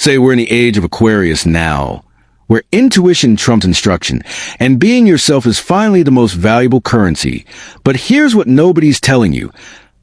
Say we're in the age of Aquarius now, where intuition trumps instruction, and being yourself is finally the most valuable currency. But here's what nobody's telling you.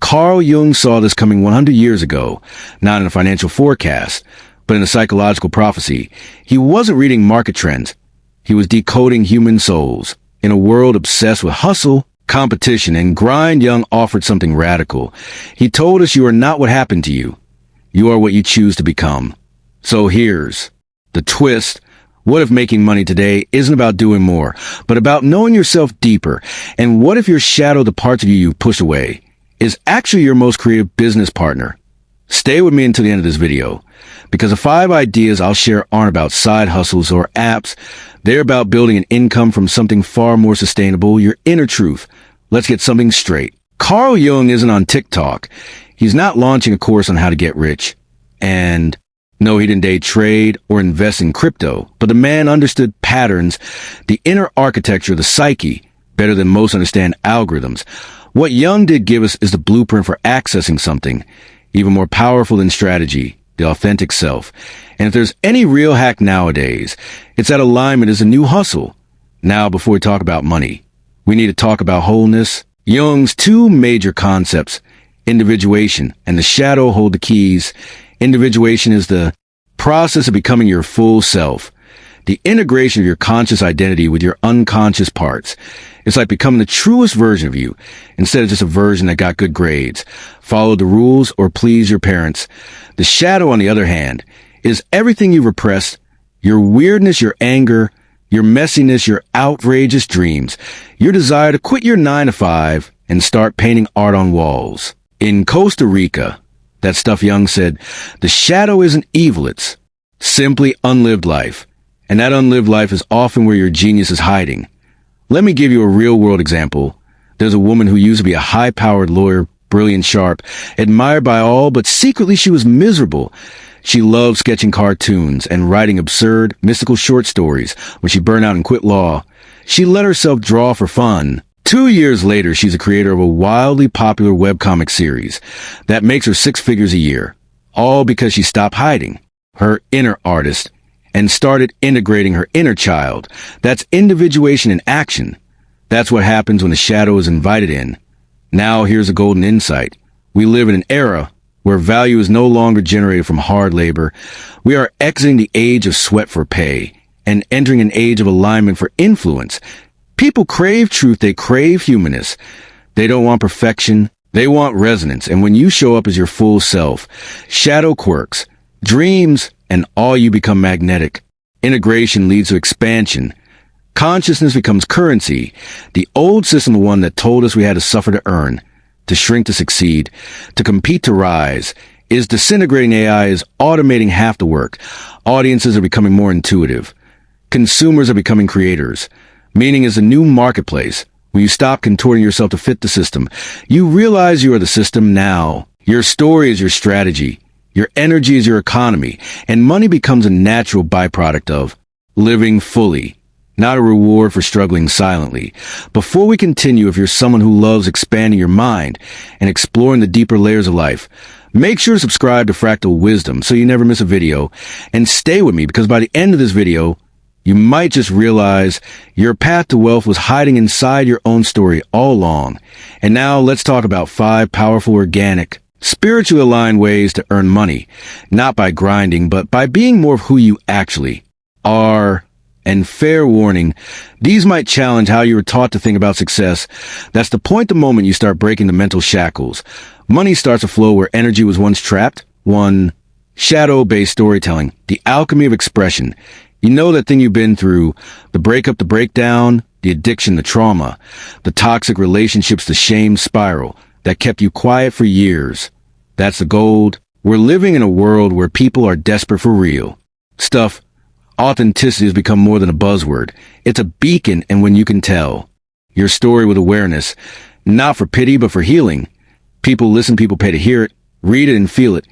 Carl Jung saw this coming 100 years ago, not in a financial forecast, but in a psychological prophecy. He wasn't reading market trends. He was decoding human souls. In a world obsessed with hustle, competition, and grind, Jung offered something radical. He told us you are not what happened to you. You are what you choose to become. So here's the twist. What if making money today isn't about doing more, but about knowing yourself deeper? And what if your shadow, the parts of you you've pushed away, is actually your most creative business partner? Stay with me until the end of this video, because the 5 ideas I'll share aren't about side hustles or apps. They're about building an income from something far more sustainable, your inner truth. Let's get something straight. Carl Jung isn't on TikTok. He's not launching a course on how to get rich. And no, he didn't day trade or invest in crypto, but the man understood patterns, the inner architecture of the psyche, better than most understand algorithms. What Jung did give us is the blueprint for accessing something even more powerful than strategy, the authentic self. And if there's any real hack nowadays, it's that alignment is a new hustle. Now, before we talk about money, we need to talk about wholeness. Jung's 2 major concepts, individuation and the shadow, hold the keys. Individuation is the process of becoming your full self, the integration of your conscious identity with your unconscious parts. It's like becoming the truest version of you, instead of just a version that got good grades, followed the rules, or pleased your parents. The shadow, on the other hand, is everything you've repressed, your weirdness, your anger, your messiness, your outrageous dreams, your desire to quit your 9-to-5 and start painting art on walls. In Costa Rica, that stuff Jung said, the shadow isn't evil, it's simply unlived life. And that unlived life is often where your genius is hiding. Let me give you a real-world example. There's a woman who used to be a high-powered lawyer, brilliant, sharp, admired by all, but secretly she was miserable. She loved sketching cartoons and writing absurd, mystical short stories when she burned out and quit law. She let herself draw for fun. 2 years later, she's a creator of a wildly popular webcomic series that makes her 6 figures a year, all because she stopped hiding her inner artist and started integrating her inner child. That's individuation in action. That's what happens when the shadow is invited in. Now here's a golden insight. We live in an era where value is no longer generated from hard labor. We are exiting the age of sweat for pay and entering an age of alignment for influence. People crave truth. They crave humanness. They don't want perfection. They want resonance. And when you show up as your full self, shadow quirks, dreams, and all you become magnetic. Integration leads to expansion. Consciousness becomes currency. The old system, the one that told us we had to suffer to earn, to shrink to succeed, to compete to rise, is disintegrating. AI is automating half the work. Audiences are becoming more intuitive. Consumers are becoming creators. Meaning is a new marketplace. When you stop contorting yourself to fit the system, you realize you are the system now. Your story is your strategy. Your energy is your economy. And money becomes a natural byproduct of living fully, not a reward for struggling silently. Before we continue, if you're someone who loves expanding your mind and exploring the deeper layers of life, make sure to subscribe to Fractal Wisdom so you never miss a video. And stay with me, because by the end of this video, you might just realize your path to wealth was hiding inside your own story all along. And now let's talk about 5 powerful, organic, spiritually aligned ways to earn money, not by grinding, but by being more of who you actually are. And fair warning, these might challenge how you were taught to think about success. That's the point the moment you start breaking the mental shackles. Money starts to flow where energy was once trapped. 1. Shadow-based storytelling, the alchemy of expression. You know that thing you've been through, the breakup, the breakdown, the addiction, the trauma, the toxic relationships, the shame spiral that kept you quiet for years. That's the gold. We're living in a world where people are desperate for real stuff. Authenticity has become more than a buzzword. It's a beacon, and when you can tell your story with awareness, not for pity, but for healing. People listen, people pay to hear it, read it, and feel it.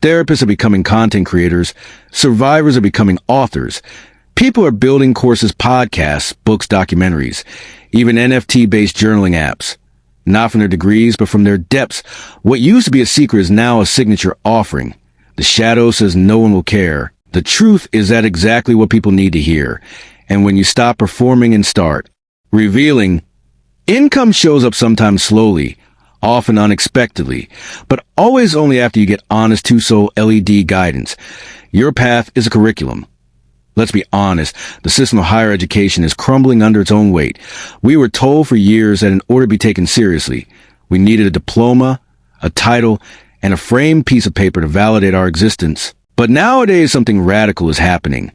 Therapists are becoming content creators. Survivors are becoming authors. People are building courses, podcasts, books, documentaries, even NFT-based journaling apps. Not from their degrees, but from their depths. What used to be a secret is now a signature offering. The shadow says no one will care. The truth is that exactly what people need to hear. And when you stop performing and start revealing, income shows up sometimes slowly, often unexpectedly, but always only after you get honest two-soul LED guidance. Your path is a curriculum. Let's be honest, the system of higher education is crumbling under its own weight. We were told for years that in order to be taken seriously, we needed a diploma, a title, and a framed piece of paper to validate our existence. But nowadays, something radical is happening.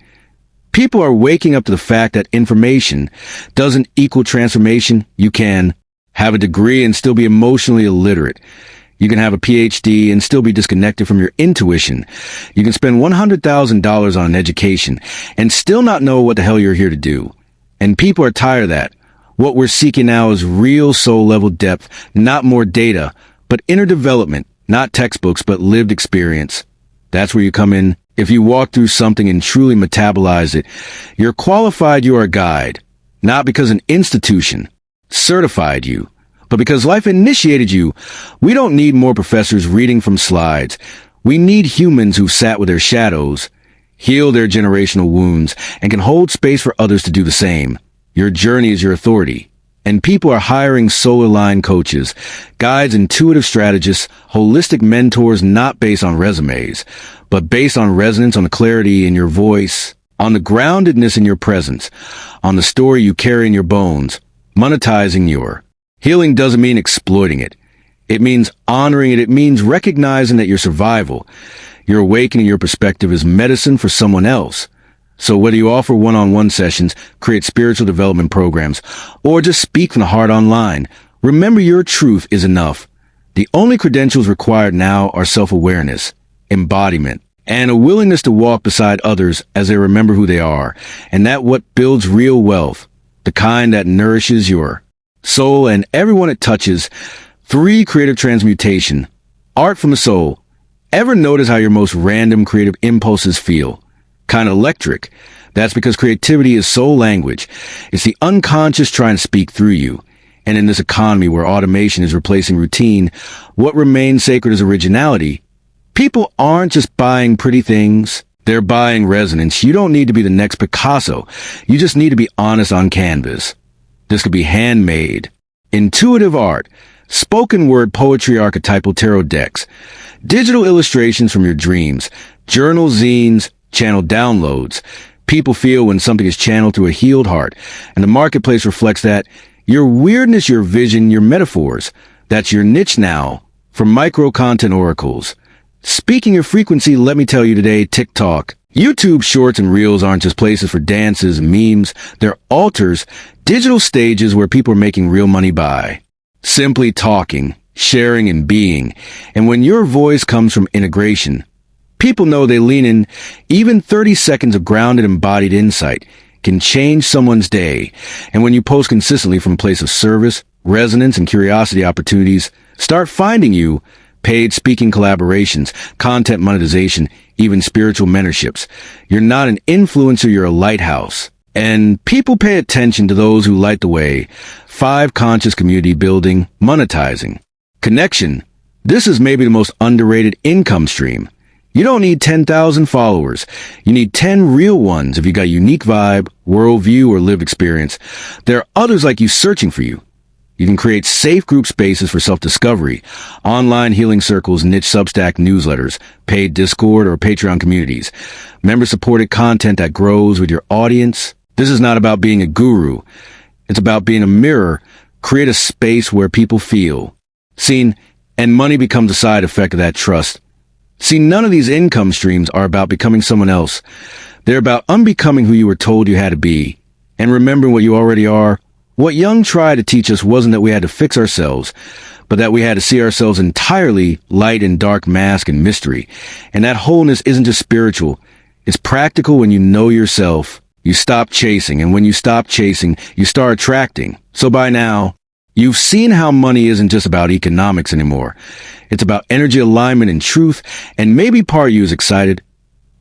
People are waking up to the fact that information doesn't equal transformation. You can have a degree and still be emotionally illiterate. You can have a PhD and still be disconnected from your intuition. You can spend $100,000 on an education and still not know what the hell you're here to do. And people are tired of that. What we're seeking now is real soul-level depth, not more data, but inner development, not textbooks, but lived experience. That's where you come in. If you walk through something and truly metabolize it, you're qualified, you are a guide. Not because an institution certified you, but because life initiated you. We don't need more professors reading from slides. We need humans who've sat with their shadows, healed their generational wounds, and can hold space for others to do the same. Your journey is your authority. And people are hiring soul-aligned coaches, guides, intuitive strategists, holistic mentors, not based on resumes, but based on resonance, on the clarity in your voice, on the groundedness in your presence, on the story you carry in your bones. Monetizing your healing doesn't mean exploiting it. It means honoring it. It means recognizing that your survival, your awakening, your perspective is medicine for someone else. So whether you offer one-on-one sessions, create spiritual development programs, or just speak from the heart online, remember your truth is enough. The only credentials required now are self-awareness, embodiment, and a willingness to walk beside others as they remember who they are. And that what builds real wealth, the kind that nourishes your soul and everyone it touches. 3, creative transmutation. Art from the soul. Ever notice how your most random creative impulses feel? Kind of electric. That's because creativity is soul language. It's the unconscious trying to speak through you. And in this economy where automation is replacing routine, what remains sacred is originality. People aren't just buying pretty things. They're buying resonance. You don't need to be the next Picasso. You just need to be honest on canvas. This could be handmade, intuitive art, spoken word poetry, archetypal tarot decks, digital illustrations from your dreams, journal zines, channel downloads. People feel when something is channeled through a healed heart, and the marketplace reflects that. Your weirdness, your vision, your metaphors. That's your niche now. From micro content oracles. Speaking your frequency, let me tell you today, TikTok. YouTube shorts and reels aren't just places for dances and memes. They're altars, digital stages where people are making real money by simply talking, sharing, and being. And when your voice comes from integration, people know they lean in. Even 30 seconds of grounded, embodied insight can change someone's day. And when you post consistently from a place of service, resonance, and curiosity, opportunities start finding you. Paid speaking collaborations, content monetization, even spiritual mentorships. You're not an influencer, you're a lighthouse. And people pay attention to those who light the way. 5, conscious community building, monetizing. Connection. This is maybe the most underrated income stream. You don't need 10,000 followers. You need 10 real ones if you got unique vibe, worldview, or lived experience. There are others like you searching for you. You can create safe group spaces for self-discovery, online healing circles, niche Substack newsletters, paid Discord or Patreon communities, member-supported content that grows with your audience. This is not about being a guru. It's about being a mirror. Create a space where people feel seen, and money becomes a side effect of that trust. See, none of these income streams are about becoming someone else. They're about unbecoming who you were told you had to be, and remembering what you already are. What Jung tried to teach us wasn't that we had to fix ourselves, but that we had to see ourselves entirely light and dark, mask and mystery. And that wholeness isn't just spiritual. It's practical. When you know yourself, you stop chasing. And when you stop chasing, you start attracting. So by now, you've seen how money isn't just about economics anymore. It's about energy alignment and truth. And maybe part of you is excited,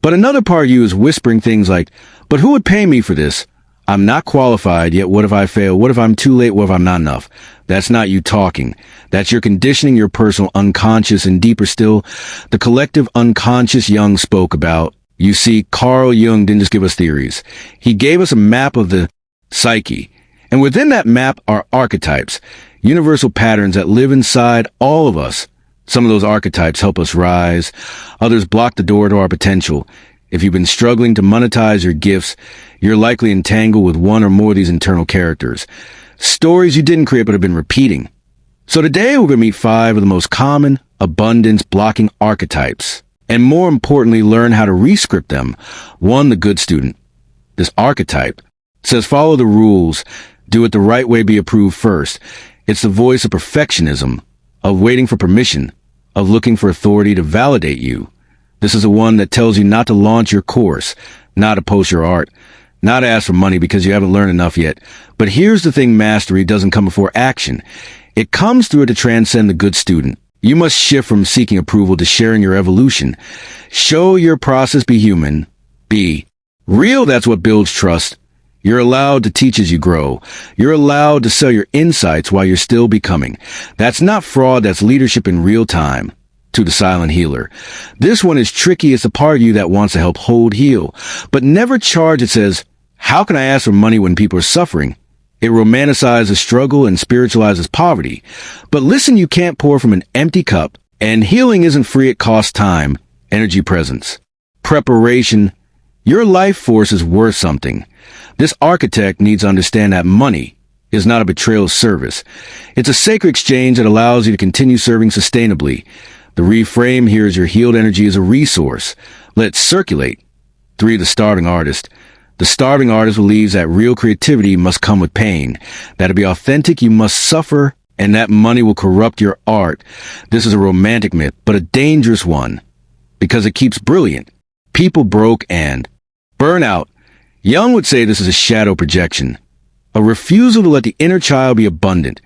but another part of you is whispering things like, but who would pay me for this? I'm not qualified, yet what if I fail? What if I'm too late? What if I'm not enough? That's not you talking. That's your conditioning, your personal unconscious, and deeper still, the collective unconscious Jung spoke about. You see, Carl Jung didn't just give us theories. He gave us a map of the psyche. And within that map are archetypes, universal patterns that live inside all of us. Some of those archetypes help us rise. Others block the door to our potential. If you've been struggling to monetize your gifts, you're likely entangled with one or more of these internal characters. Stories you didn't create but have been repeating. So today we're going to meet 5 of the most common abundance-blocking archetypes. And more importantly, learn how to rescript them. 1, the good student. This archetype says follow the rules, do it the right way, be approved first. It's the voice of perfectionism, of waiting for permission, of looking for authority to validate you. This is the one that tells you not to launch your course, not to post your art, not to ask for money because you haven't learned enough yet. But here's the thing, mastery doesn't come before action. It comes through it to transcend the good student. You must shift from seeking approval to sharing your evolution. Show your process, be human, be real. That's what builds trust. You're allowed to teach as you grow. You're allowed to sell your insights while you're still becoming. That's not fraud, that's leadership in real time. To the silent healer. This one is tricky. It's the part of you that wants to help hold, heal, but never charge. It says, how can I ask for money when people are suffering? It romanticizes struggle and spiritualizes poverty. But listen, you can't pour from an empty cup, and healing isn't free. It costs time, energy, presence, preparation. Your life force is worth something. This architect needs to understand that money is not a betrayal of service. It's a sacred exchange that allows you to continue serving sustainably. The reframe here is your healed energy is a resource. Let it circulate. 3, the starving artist. The starving artist believes that real creativity must come with pain. That to be authentic, you must suffer, and that money will corrupt your art. This is a romantic myth, but a dangerous one, because it keeps brilliant. People broke and burnout. Jung would say this is a shadow projection, a refusal to let the inner child be abundant,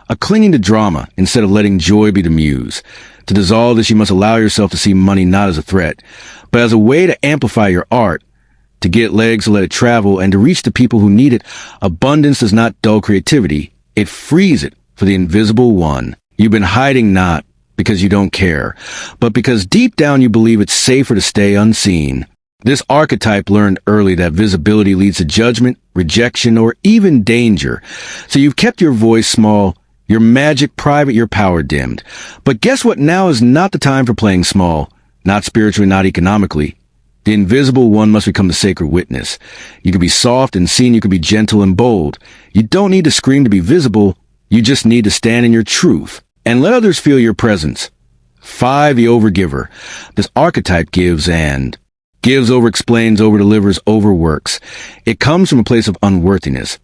a clinging to drama instead of letting joy be the muse. To dissolve this, you must allow yourself to see money not as a threat, but as a way to amplify your art, to get legs, to let it travel, and to reach the people who need it. Abundance does not dull creativity. It frees it for the invisible one. You've been hiding not because you don't care, but because deep down you believe it's safer to stay unseen. This archetype learned early that visibility leads to judgment, rejection, or even danger. So you've kept your voice small, your magic private, your power dimmed. But guess what? Now is not the time for playing small. Not spiritually, not economically. The invisible one must become the sacred witness. You can be soft and seen. You can be gentle and bold. You don't need to scream to be visible. You just need to stand in your truth and let others feel your presence. 5, the overgiver. This archetype gives and gives, over-explains, over-delivers, overworks. It comes from a place of unworthiness.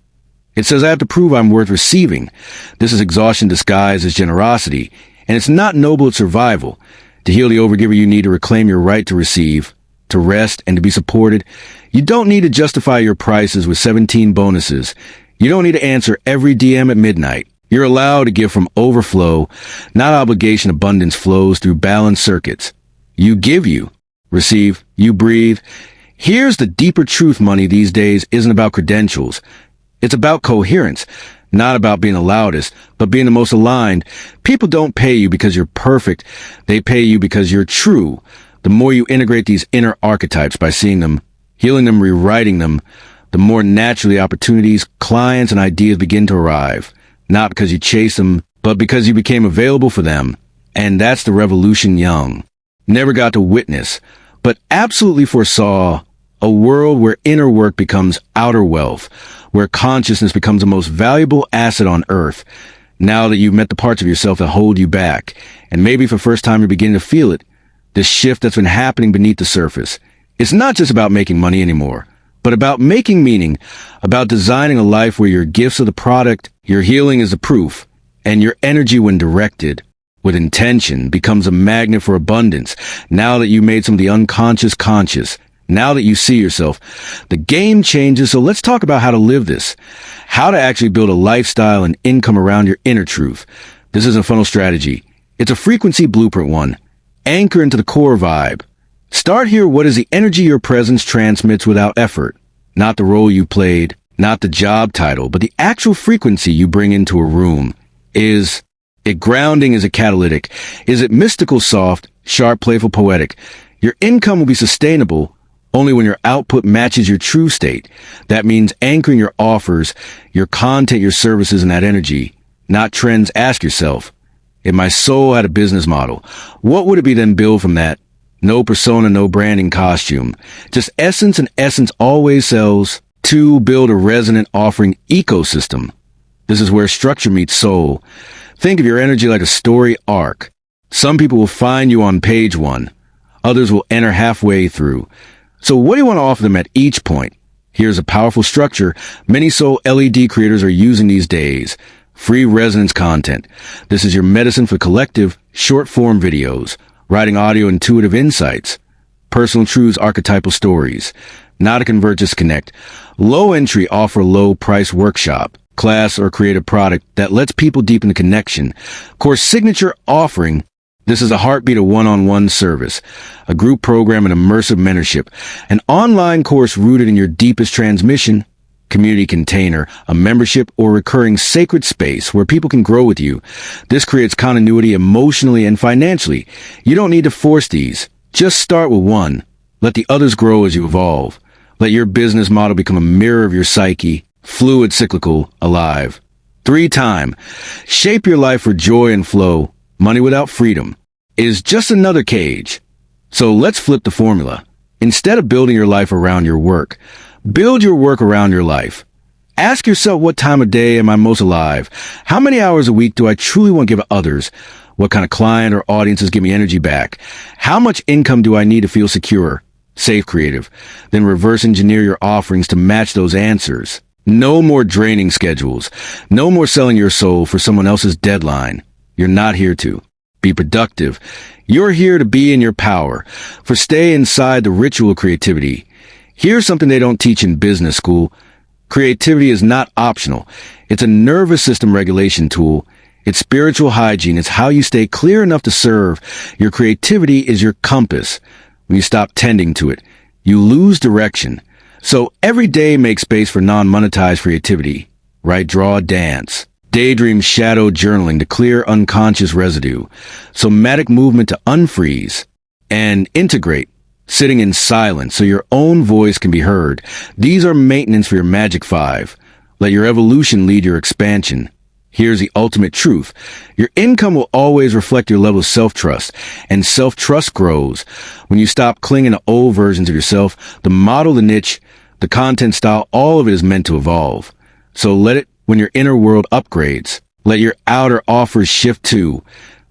It says, I have to prove I'm worth receiving. This is exhaustion disguised as generosity, and it's not noble, it's survival. To heal the overgiver, you need to reclaim your right to receive, to rest, and to be supported. You don't need to justify your prices with 17 bonuses. You don't need to answer every DM at midnight. You're allowed to give from overflow, not obligation. Abundance flows through balanced circuits. You give, you receive, you breathe. Here's the deeper truth. Money these days isn't about credentials. It's about coherence, not about being the loudest, but being the most aligned. People don't pay you because you're perfect. They pay you because you're true. The more you integrate these inner archetypes by seeing them, healing them, rewriting them, the more naturally opportunities, clients, and ideas begin to arrive. Not because you chase them, but because you became available for them. And that's the revolution Jung never got to witness, but absolutely foresaw. A world where inner work becomes outer wealth, where consciousness becomes the most valuable asset on earth. Now that you've met the parts of yourself that hold you back, and maybe for the first time you're beginning to feel it, this shift that's been happening beneath the surface. It's not just about making money anymore, but about making meaning, about designing a life where your gifts are the product, your healing is the proof, and your energy, when directed with intention, becomes a magnet for abundance. Now that you made some of the unconscious conscious, now that you see yourself, the game changes. So let's talk about how to live this, how to actually build a lifestyle and income around your inner truth. This isn't a funnel strategy. It's a frequency blueprint one. Anchor into the core vibe. Start here. What is the energy your presence transmits without effort? Not the role you played, not the job title, but the actual frequency you bring into a room. Is it grounding? Is it catalytic? Is it mystical, soft, sharp, playful, poetic? Your income will be sustainable Only when your output matches your true state. That means anchoring your offers, your content, your services in that energy, not trends. Ask yourself, if my soul had a business model, what would it be then build from that? No persona, no branding costume. Just essence, and essence always sells. 2, build a resonant offering ecosystem. This is where structure meets soul. Think of your energy like a story arc. Some people will find you on page 1. Others will enter halfway through. So what do you want to offer them at each point? Here's a powerful structure many soul LED creators are using these days. Free resonance content. This is your medicine for collective, short-form videos, writing audio intuitive insights, personal truths, archetypal stories. Not to convert, just connect. Low entry, offer low price workshop, class, or creative product that lets people deepen the connection. Course signature offering. This is a heartbeat of one-on-one service, a group program, and immersive mentorship, an online course rooted in your deepest transmission, community container, a membership or recurring sacred space where people can grow with you. This creates continuity emotionally and financially. You don't need to force these. Just start with one. Let the others grow as you evolve. Let your business model become a mirror of your psyche, fluid, cyclical, alive. 3 time. Shape your life for joy and flow. Money without freedom is just another cage. So let's flip the formula. Instead of building your life around your work, build your work around your life. Ask yourself, what time of day am I most alive? How many hours a week do I truly want to give others? What kind of client or audiences give me energy back? How much income do I need to feel secure, safe, creative? Then reverse engineer your offerings to match those answers. No more draining schedules. No more selling your soul for someone else's deadline. You're not here to be productive. You're here to be in your power. For stay inside the ritual of creativity. Here's something they don't teach in business school. Creativity is not optional. It's a nervous system regulation tool. It's spiritual hygiene. It's how you stay clear enough to serve. Your creativity is your compass. When you stop tending to it, you lose direction. So every day make space for non-monetized creativity. Write, draw, dance. Daydream, shadow journaling to clear unconscious residue. Somatic movement to unfreeze. And integrate, sitting in silence so your own voice can be heard. These are maintenance for your magic 5. Let your evolution lead your expansion. Here's the ultimate truth. Your income will always reflect your level of self-trust, and self-trust grows when you stop clinging to old versions of yourself. The model, the niche, the content style, all of it is meant to evolve. So let it when your inner world upgrades. Let your outer offers shift too.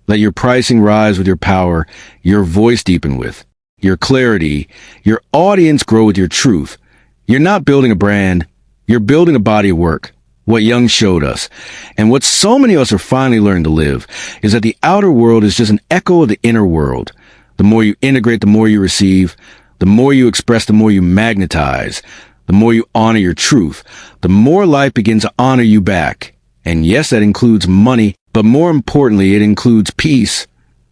Let your pricing rise with your power, your voice deepen with your clarity, your audience grow with your truth. You're not building a brand, you're building a body of work. What Jung showed us, and what so many of us are finally learning to live, is that the outer world is just an echo of the inner world. The more you integrate, the more you receive. The more you express, the more you magnetize. The more you honor your truth, the more life begins to honor you back. And yes, that includes money, but more importantly, it includes peace.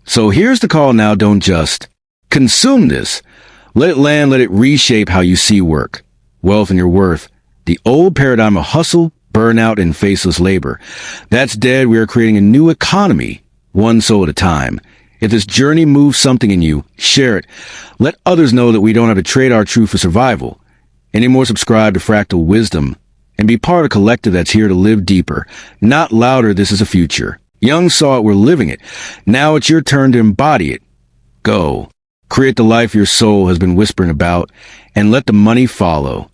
So here's the call now. Don't just consume this. Let it land, let it reshape how you see work, wealth, and your worth. The old paradigm of hustle, burnout, and faceless labor. That's dead. We are creating a new economy, one soul at a time. If this journey moves something in you, share it. Let others know that we don't have to trade our truth for survival. Any more, subscribe to Fractal Wisdom and be part of a collective that's here to live deeper, not louder. This is a future. Jung saw it, we're living it. Now it's your turn to embody it. Go. Create the life your soul has been whispering about, and let the money follow.